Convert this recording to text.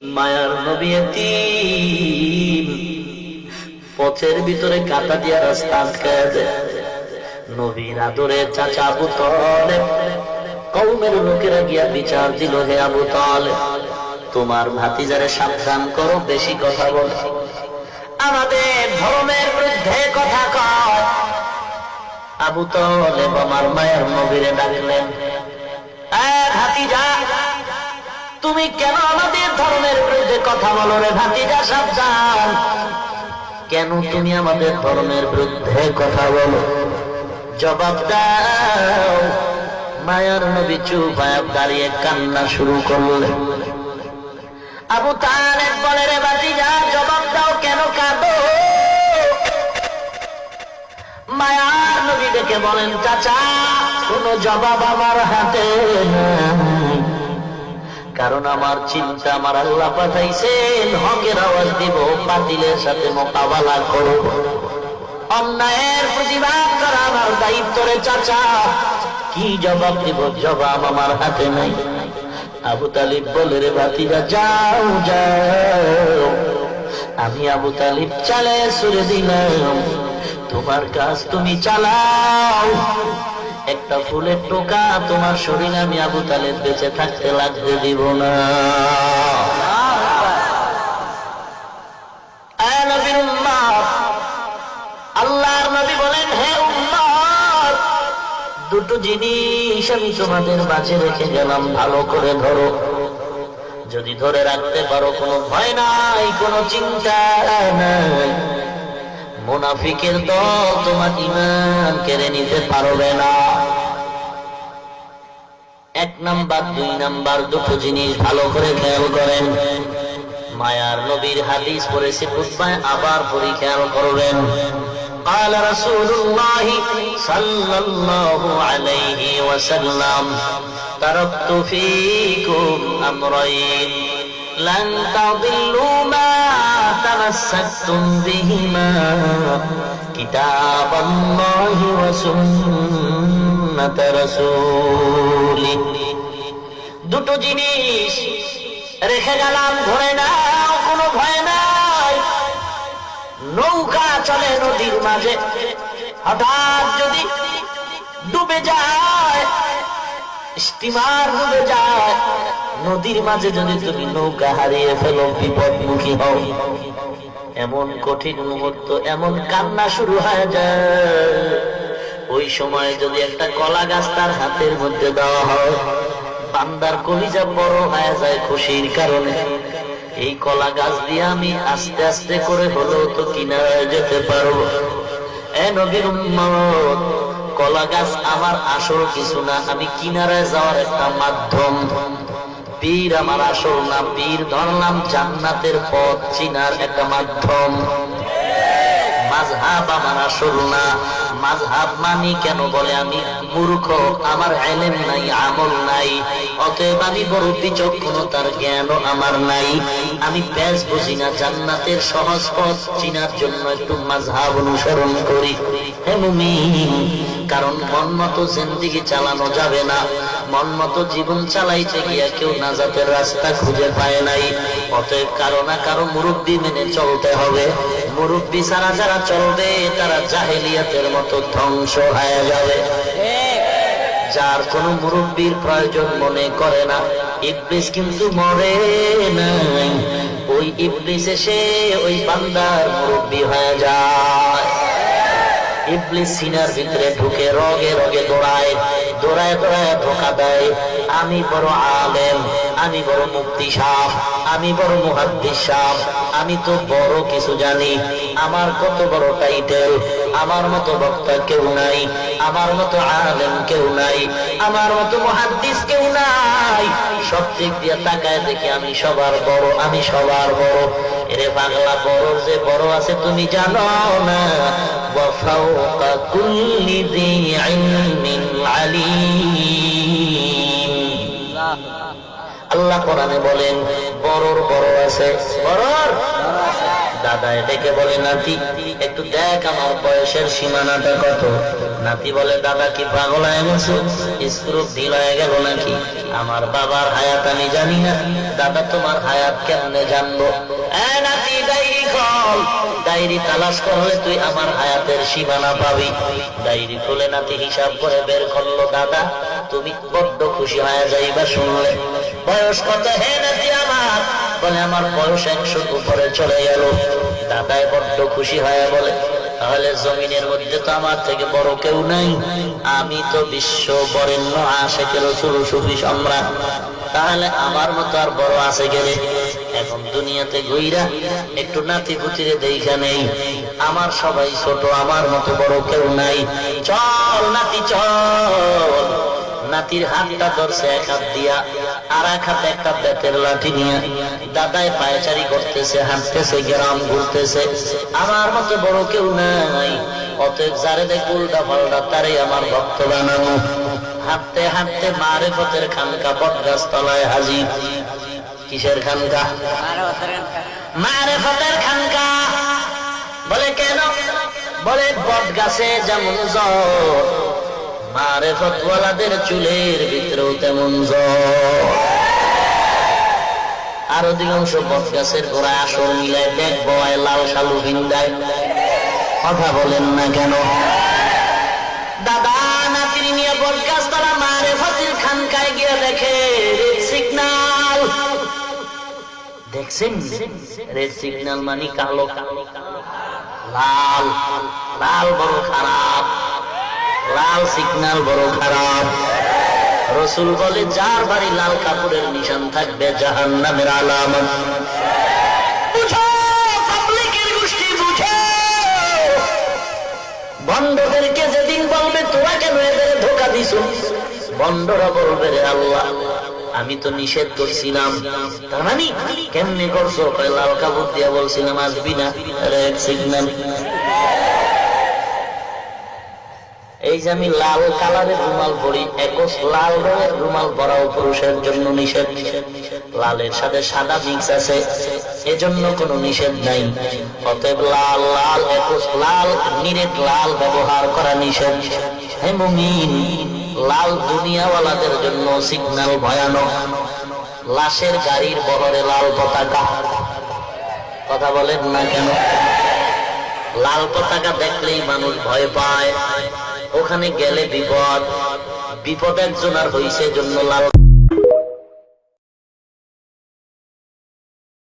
মায়ার নবী এতিম, পথের ভিতরে কাঁটা দিয়া রাস্তা আটকায় দেয়। নবীর আদরে চাচা আবু তালেব কওমের লোকেরা গিয়া বিচার দিল, হে আবু তালেব, তোমার ভাতিজারে সাবধান করো, বেশি কথা বলে, আমাদের ধর্মের বিরুদ্ধে কথা কয়। আবু তালেব আমার মায়ের নবীরে ডাকলেন, ভাতিজা, তুমি কেন আমাদের ধর্মের বিরুদ্ধে কথা বলো রে ভাতিজা, সাবধান, কেন তুমি আমাদের ধর্মের বিরুদ্ধে কথা বলো, জবাব দাও। মায়ার নবী চুপ হয়ে দাঁড়িয়ে কান্না শুরু করলেন। আবু তালেব বলে, রে ভাতিজা, জবাব দাও, কেন কাঁদো? মায়ার নবী ডেকে বলেন, চাচা, কোন জবাব আমার হাতে নাই, কারণ আমার চিন্তা আমার আল্লাহ পাঠাইছেন হকের আওয়াজ দিব, বাতিলের সাথে মোকাবেলা করব, অন্যায়ের প্রতিবাদ করা আমার দায়িত্ব রে চাচা, কি জবাব দিব? জবাব আমার হাতে নাই। আবু তালিব বলে, রে ভাতিজা, যাও যাও, আমি আবু তালিব চালে সুরে দিলাম, তোমার কাজ তুমি চালাও, একটা ফুলের টোকা তোমার শরীরে আমি আবু তালেব বেঁচে থাকতে লাগতে দিব না। আল্লাহর নবী বলেন, হে উম্মত, দুটো জিনিস আমি তোমাদের মাঝে রেখে গেলাম, ভালো করে ধরো, যদি ধরে রাখতে পারো কোনো ভয় নাই, কোনো চিন্তা নাই, মুনাফিকের দল তোমার ঈমান কেড়ে নিতে পারবে না। এক নাম্বার, দুই নাম্বার, দুটো জিনিস ভালো করে খেয়াল করেন। মায়ার নবীর হাদিস পড়েছে খুতবায়, আবার পড়ি, খেয়াল করবেন। قال رسول الله صلى الله عليه وسلم تركت فيكم أمرين لن تضلوا ما تمسكتم بهما كتاب الله وسنة رسوله। দুটো জিনিস রেখে গেলাম, ধরে নাও, কোনো ভয় নাই। নৌকা চলে নদীর মাঝে, হঠাৎ যদি ডুবে যায়, স্টিমার ডুবে যায়, নদীর মাঝে যদি তুমি নৌকা হারিয়ে ফেলো, বিপদমুখী হও, এমন কঠিন মুহূর্ত, এমন কান্না শুরু হয়ে যায়, ওই সময় যদি একটা কলা গাছ তার হাতের মধ্যে দেওয়া হয়, বান্দার কলিজা বড় হয়ে যায় খুশির কারণে। এই কলা গাছ দিয়ে আমি আস্তে আস্তে করে হলেও তো কিনারায় যেতে পারবো। এ নবীর উম্মত, কলা গাছ আমার আসল কিছু না, আমি কিনারায় যাওয়ার একটা মাধ্যম। পীর আমার আসল না, পীর ধরলাম জান্নাতের পথ চিনার একটা মাধ্যম। মাযহাব আমার আসল না, মাযহাব মানি কেন বলে আমি মূর্খ, আমার ইলম নাই, আমল নাই, অতএব আমি বড় বিচক্ষণতার জ্ঞানও আমার নাই, আমি পেশ বুঝি না, জান্নাতের সহজ পথ চিনার জন্য একটু মাযহাব অনুসরণ করি। হে মুমিন, কারণ মন মতো জিন্দেগি চালানো যাবে না, মন মতো জীবন চালাইতে গিয়া কেউ নাজাতের রাস্তা খুঁজে পায় নাই, অতএব কারো না কারো মুরব্বি মেনে চলতে হবে। মুরব্বি ছাড়া যারা চলবে তারা জাহেলিয়াতের মতো ধ্বংস হয়ে যাবে। যার কোন মুরব্বির প্রয়োজন মনে করে না, ইবলিস কিন্তু মরে নাই, ওই ইবলিস এসে ওই বান্দার মুরব্বি হয়ে যায়। ইবলিস সিনার ভিতরে ঢুকে রগে রগে দৌড়ায়, দৌড়ায় দৌড়ায় ধোঁকা দেয়, আমি বড় আলেম, আমি বড় মুফতি সাহেব, আমি বড় মুহাদ্দিস সাহেব, আমি তো বড় কিছু জানি, আমার কত বড় টাইটেল, আমার মতো বক্তা কেউ নাই, আমার মতো আলেম কেউ নাই, আমার মতো মুহাদ্দিস কেউ নাই, সব দিক দিয়ে তাকায় দেখি আমি সবার বড়, আমি সবার বড়। এরে পাগলা, বড় যে বড় আছে তুমি জানো না, وفوق كل ذي علم عليم। আল্লাহ কোরআনে বলেন, বড়র বড় আছে, বড়র দাদায় ডেকে বলে, নাতি একটু দেখ আমার বয়সের সীমানাটা কত। নাতি বলে, দাদা কি পাগল হয়ে গেছে, স্ক্রু ঢিল হয়ে গেল নাকি? আমার বাবার হায়াত আমি জানি না, দাদা তোমার হায়াত কেমনে জানবো? নাতি ডায়েরি খোল, ডায়েরি তালাশ করলে তুই আমার হায়াতের সীমানা পাবি। ডায়েরি খুলে নাতি হিসাব করে বের করলো। দাদা তুমি বড্ড খুশি হয়ে যাইবা শুনলে। বয়স কত হে নাতি আমার? বলে, আমার বয়স 100 উপরে চলে গেল। দাদাই বড্ড খুশি হয়ে বলে, তাহলে জমিনের মধ্যে তো আমার থেকে বড় কেউ নাই, আমি তো বিশ্ব বরেণ্য আশিক রাসূল সুফি সম্রাট, তাহলে আমার মতো আর বড় আছে গেলে? এখন দুনিয়াতে ঘুইরা একটু নাতি পুতিরে দেখা নেই, আমার সবাই ছোট, আমার মতো বড় কেউ নাই। চল নাতি চল। নাতির হাতটা ধরছে এক হাত দিয়া, আর এক হাতে একটা বেতের লাঠি নিয়ে। দাদাই পায়চারি করতেছে, হাঁটতেছে, গ্রাম ঘুরতেছে, আমার মতো বড় কেউ নাই, অতএব যারে দেখ উল্টা পাল্টা তারই আমার ভক্ত বানানো। হাঁটতে হাঁটতে মারেফতের খানকা বটগাছ তলায় হাজির। কিসের খানকা? মারেফতের খানকা। বলে কেন? বলে বটগাছে যেমন জ্বর, মারেফতওয়ালাদের চুলের ভিতরেও তেমন জ্বর। আর অধিকাংশ বটগাছের গোড়ায় আসর মিলায় দেখ বয় লাল শালু ভিন্দায়। কথা বলেন না কেন? দাদা নাতির নিয়ে বটগাছ তলা মারেফতের খানকায় গিয়ে দেখে রেড সিগন্যাল। দেখছেন রেড সিগন্যাল মানে কালো, লাল লাল বড় খারাপ, লাল সিগন্যাল বড় খারাপ। রাসূল বলে, যার বাড়ি লাল কাপড়ের নিশান থাকবে জাহান্নামের আলামত। বুঝো পাবলিকের গোষ্ঠী, বুঝো। বন্ধদেরকে যেদিন বলবে তোরা কেন এদের ধোঁকা দিছো, বন্ধরা বলবে, রে আল্লাহ আমি তো নিষেধ করছিলাম। তার মানে কেমনে করছো? লাল কাপড় দিয়া বলছিলাম আসবি না, রেড সিগন্যাল। এই যে আমি লাল কালারের রুমাল পরি, একশ লাল রঙের রুমাল পরাও পুরুষের জন্য নিষেধ। লালের সাথে সাদা মিক্স আছে, এজন্য কোনো নিষেধ নাই। অতএব লাল লাল একশ লাল নিরেট লাল ব্যবহার করা নিষেধ। হে মুমিন, লাল দুনিয়াওয়ালাদের জন্য সিগন্যাল ভয়ানক। লাশের গাড়ির বহরে লাল পতাকা। কথা বলেন না কেন? লাল পতাকা দেখলেই মানুষ ভয় পায়, ওখানে গেলে বিপদ। বিপদ একজন আর হইছে জন্য লাল